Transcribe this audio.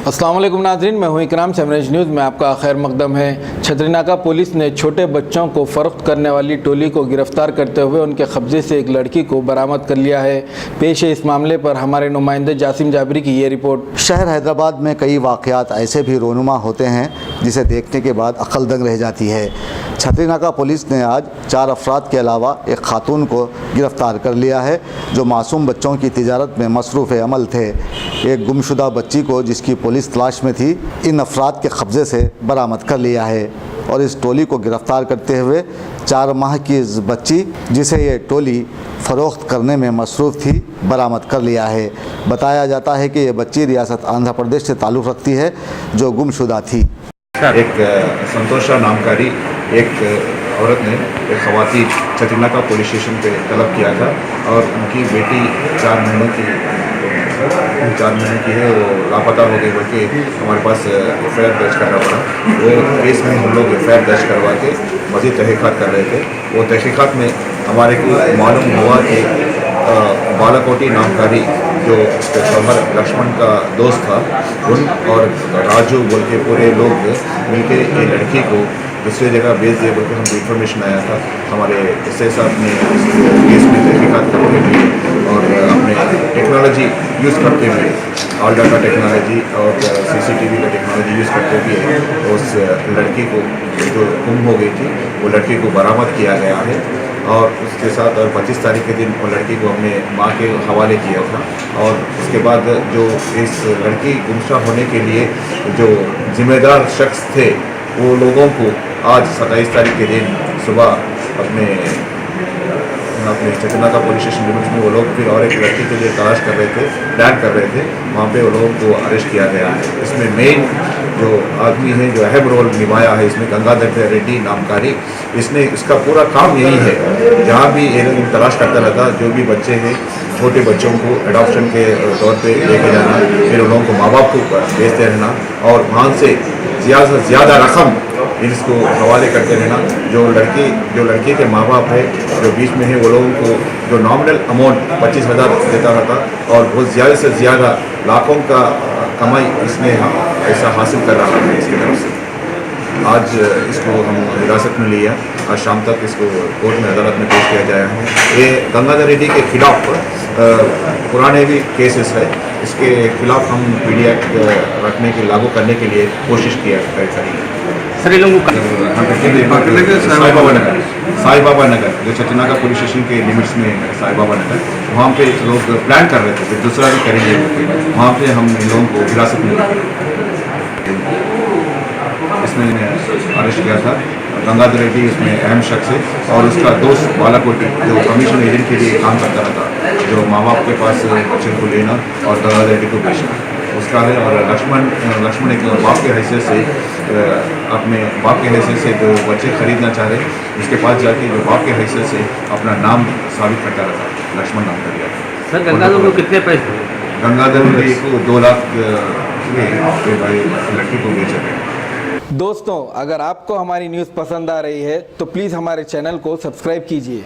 अस्सलाम वालेकुम नाज़रीन, मैं हूं इकराम सेमरेज न्यूज़ में आपका खैर मकदम है। छतरीनाका पुलिस ने छोटे बच्चों को फ़रोख्त करने वाली टोली को गिरफ़्तार करते हुए उनके कब्ज़े से एक लड़की को बरामद कर लिया है। पेश है इस मामले पर हमारे नुमाइंदे जासिम जाबरी की ये रिपोर्ट। शहर हैदराबाद में कई वाक़यात ऐसे भी रोनुमा होते हैं जिसे देखने के बाद अक्ल दंग रह जाती है। छतरीनाका पुलिस ने आज 4 अफराद के अलावा एक खातून को गिरफ़्तार कर लिया है जो मासूम बच्चों की तिजारत में मसरूफ़ अमल थे। एक गुमशुदा बच्ची को जिसकी पुलिस तलाश में थी इन अफराद के कब्ज़े से बरामद कर लिया है और इस टोली को गिरफ़्तार करते हुए 4 माह की इस बच्ची जिसे ये टोली फ़रोख्त करने में मसरूफ़ थी बरामद कर लिया है। बताया जाता है कि ये बच्ची रियासत आंध्र प्रदेश से ताल्लुक़ रखती है जो गुमशुदा थी। एक संतोषा नामकारी एक औरत ने एक ख़वातीन छतरीनाका पुलिस स्टेशन पे तलब किया था और उनकी बेटी 4 महीने की है, वो लापता हो गई बल्कि हमारे पास एफआईआर दर्ज करना पड़ा। वो केस में हम लोग एफआईआर दर्ज करवा के मज़ीद तहक़ीक़ात कर रहे थे। वो तहक़ीक़ात में हमारे को मालूम हुआ कि बालाकोटी नामकारी जो उसके शौहर लक्ष्मण का दोस्त था उन और राजू बोल के पूरे लोग मिलके ये लड़की को दूसरी जगह भेज दिए बोल के हमको इन्फॉर्मेशन आया था। हमारे एसआई साहब ने केस में तहक़ीक़ात करते हुए और अपने टेक्नोलॉजी यूज़ करते हुए ऑल डाटा टेक्नोलॉजी और सीसीटीवी का टेक्नोलॉजी यूज़ करते हुए उस लड़की को जो गुम हो गई थी वो लड़की को बरामद किया गया है और उसके साथ और 25 तारीख के दिन वो लड़की को हमने माँ के हवाले किया था। और उसके बाद जो इस लड़की गुमशुदा होने के लिए जो जिम्मेदार शख्स थे वो लोगों को आज 27 तारीख के दिन सुबह अपने छतरीनाका पुलिस स्टेशन लिमिट्स में वो लोग फिर और एक लड़की के लिए तलाश कर रहे थे, प्लान कर रहे थे, वहाँ पे वो लोगों को अरेस्ट किया गया है। इसमें मेन जो आदमी है जो अहम रोल निभाया है इसमें गंगाधर रेड्डी नामकारी, इसने इसका पूरा काम यही है जहाँ भी ये लोग तलाश करता रहता जो भी बच्चे हैं छोटे बच्चों को एडॉप्शन के तौर पे लेके जाना, फिर उन लोगों को माँ बाप को भेजते रहना और वहाँ से ज़्यादा से ज़्यादा रकम इसको हवाले करते रहना। जो लड़की के माँ बाप है जो बीच में है वो लोगों को जो नॉमिनल अमाउंट 25,000 देता रहता और बहुत ज़्यादा से ज़्यादा लाखों का कमाई इसने ऐसा हासिल कर रहा है इसकी तरफ से। आज इसको हम हिरासत में लिया, आज शाम तक इसको कोर्ट में अदालत में पेश किया जाया है। ये गंगाधर रेड्डी के खिलाफ पुराने भी केसेस है, इसके खिलाफ हम पीडी एक्ट रखने के लागू करने के लिए कोशिश करेंगे। सर ये लोगों साई बाबा नगर जो छतरीनाका पुलिस स्टेशन के लिमिट्स में साई बाबा नगर, वहाँ पे लोग प्लान कर रहे थे फिर दूसरा भी करेंगे, वहाँ पे हम इन लोगों को हिरासत में इसमें अरेस्ट किया था। गंगाधर रेड्डी इसमें अहम शख्स है और उसका दोस्त बालाकोटी जो कमीशन एजेंट के लिए काम करता रहता, जो माँ बाप के पास बच्चे को लेना और गंगाधर रेड्डी को बेचना उसका है। और लक्ष्मण एक बाप के हैसियत से अपने बाप के हैसियत से जो बच्चे खरीदना चाह रहे उसके पास जाके जो बाप के हैसियत से अपना नाम साबित करता रहता, लक्ष्मण नाम कर दिया। सर गंगाधर को कितने पैसे? गंगाधर रेड्डी को 2 लाख लड़की को बेच रहे। दोस्तों, अगर आपको हमारी न्यूज़ पसंद आ रही है तो प्लीज़ हमारे चैनल को सब्सक्राइब कीजिए।